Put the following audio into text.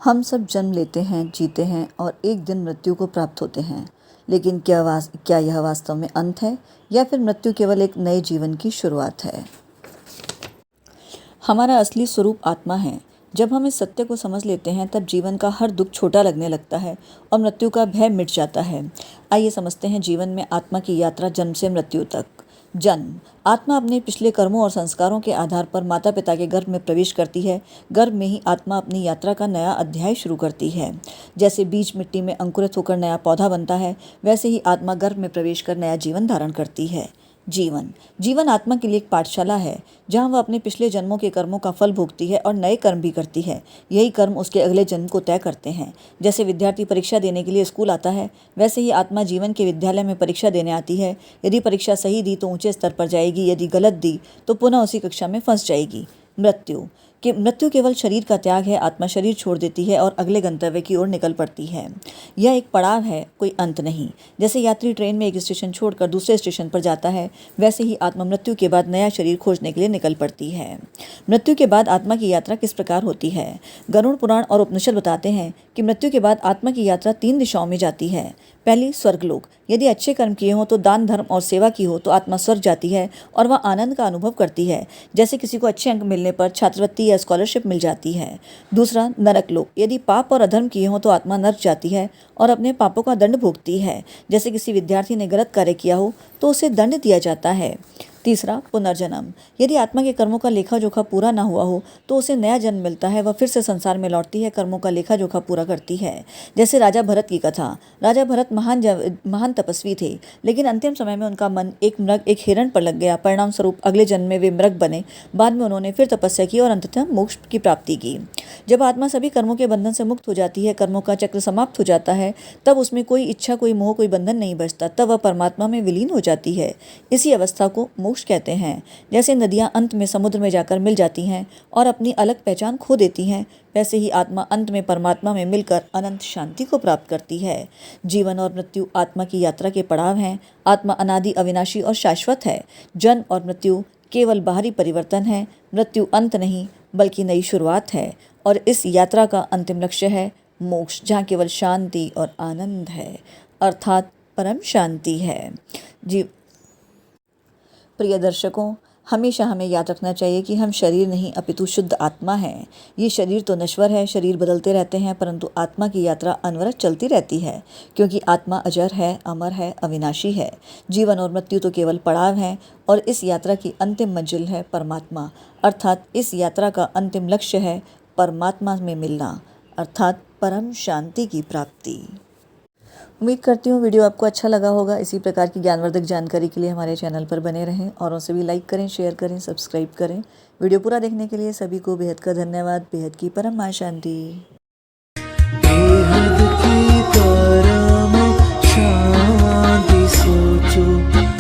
हम सब जन्म लेते हैं, जीते हैं और एक दिन मृत्यु को प्राप्त होते हैं। लेकिन क्या यह वास्तव में अंत है या फिर मृत्यु केवल एक नए जीवन की शुरुआत है? हमारा असली स्वरूप आत्मा है। जब हम इस सत्य को समझ लेते हैं तब जीवन का हर दुख छोटा लगने लगता है और मृत्यु का भय मिट जाता है। आइए समझते हैं जीवन में आत्मा की यात्रा जन्म से मृत्यु तक। जन्म। आत्मा अपने पिछले कर्मों और संस्कारों के आधार पर माता पिता के गर्भ में प्रवेश करती है। गर्भ में ही आत्मा अपनी यात्रा का नया अध्याय शुरू करती है। जैसे बीज मिट्टी में अंकुरित होकर नया पौधा बनता है, वैसे ही आत्मा गर्भ में प्रवेश कर नया जीवन धारण करती है। जीवन आत्मा के लिए एक पाठशाला है जहां वह अपने पिछले जन्मों के कर्मों का फल भोगती है और नए कर्म भी करती है। यही कर्म उसके अगले जन्म को तय करते हैं। जैसे विद्यार्थी परीक्षा देने के लिए स्कूल आता है, वैसे ही आत्मा जीवन के विद्यालय में परीक्षा देने आती है। यदि परीक्षा सही दी तो ऊंचे स्तर पर जाएगी, यदि गलत दी तो पुनः उसी कक्षा में फंस जाएगी। मृत्यु केवल शरीर का त्याग है। आत्मा शरीर छोड़ देती है और अगले गंतव्य की ओर निकल पड़ती है। यह एक पड़ाव है, कोई अंत नहीं। जैसे यात्री ट्रेन में एक स्टेशन छोड़कर दूसरे स्टेशन पर जाता है, वैसे ही आत्मा मृत्यु के बाद नया शरीर खोजने के लिए निकल पड़ती है। मृत्यु के बाद आत्मा की यात्रा किस प्रकार होती है? गरुड़ पुराण और उपनिषद बताते हैं कि मृत्यु के बाद आत्मा की यात्रा 3 दिशाओं में जाती है। पहली, स्वर्गलोक। यदि अच्छे कर्म किए हों तो दान धर्म और सेवा की हो तो आत्मा स्वर्ग जाती है और वह आनंद का अनुभव करती है। जैसे किसी को अच्छे अंक मिलने पर छात्रवृत्ति या स्कॉलरशिप मिल जाती है। दूसरा, नरक लोक। यदि पाप और अधर्म किए हों तो आत्मा नरक जाती है और अपने पापों का दंड भोगती है। जैसे किसी विद्यार्थी ने गलत कार्य किया हो तो उसे दंड दिया जाता है। तीसरा, पुनर्जन्म। यदि आत्मा के कर्मों का लेखा जोखा पूरा ना हुआ हो तो उसे नया जन्म मिलता है। वह फिर से संसार में लौटती है, कर्मों का लेखा जोखा पूरा करती है। जैसे राजा भरत की कथा। राजा भरत महान तपस्वी थे, लेकिन अंतिम समय में उनका मन एक हिरण पर लग गया। परिणाम स्वरूप अगले जन्म में वे मृग बने। बाद में उन्होंने फिर तपस्या की और अंततः मोक्ष की प्राप्ति की। जब आत्मा सभी कर्मों के बंधन से मुक्त हो जाती है, कर्मों का चक्र समाप्त हो जाता है, तब उसमें कोई इच्छा, कोई मोह, कोई बंधन नहीं बचता। तब वह परमात्मा में विलीन हो जाती है। इसी अवस्था को मोक्ष कहते हैं। जैसे नदियां अंत में समुद्र में जाकर मिल जाती हैं और अपनी अलग पहचान खो देती हैं, वैसे ही आत्मा अंत में परमात्मा में मिलकर अनंत शांति को प्राप्त करती है। जीवन और मृत्यु आत्मा की यात्रा के पड़ाव हैं। आत्मा अनादि, अविनाशी और शाश्वत है। जन्म और मृत्यु केवल बाहरी परिवर्तन है। मृत्यु अंत नहीं बल्कि नई शुरुआत है और इस यात्रा का अंतिम लक्ष्य है मोक्ष, जहाँ केवल शांति और आनंद है, अर्थात परम शांति है। प्रिय दर्शकों, हमेशा हमें याद रखना चाहिए कि हम शरीर नहीं अपितु शुद्ध आत्मा हैं। ये शरीर तो नश्वर है, शरीर बदलते रहते हैं, परंतु आत्मा की यात्रा अनवरत चलती रहती है, क्योंकि आत्मा अजर है, अमर है, अविनाशी है। जीवन और मृत्यु तो केवल पड़ाव हैं और इस यात्रा की अंतिम मंजिल है परमात्मा, अर्थात इस यात्रा का अंतिम लक्ष्य है परमात्मा में मिलना, अर्थात परम शांति की प्राप्ति। उम्मीद करती हूँ वीडियो आपको अच्छा लगा होगा। इसी प्रकार की ज्ञानवर्धक जानकारी के लिए हमारे चैनल पर बने रहें और उनसे भी लाइक करें, शेयर करें, सब्सक्राइब करें। वीडियो पूरा देखने के लिए सभी को बेहद का धन्यवाद। बेहद की परम शांति। बेहद की परम शांति सोचो।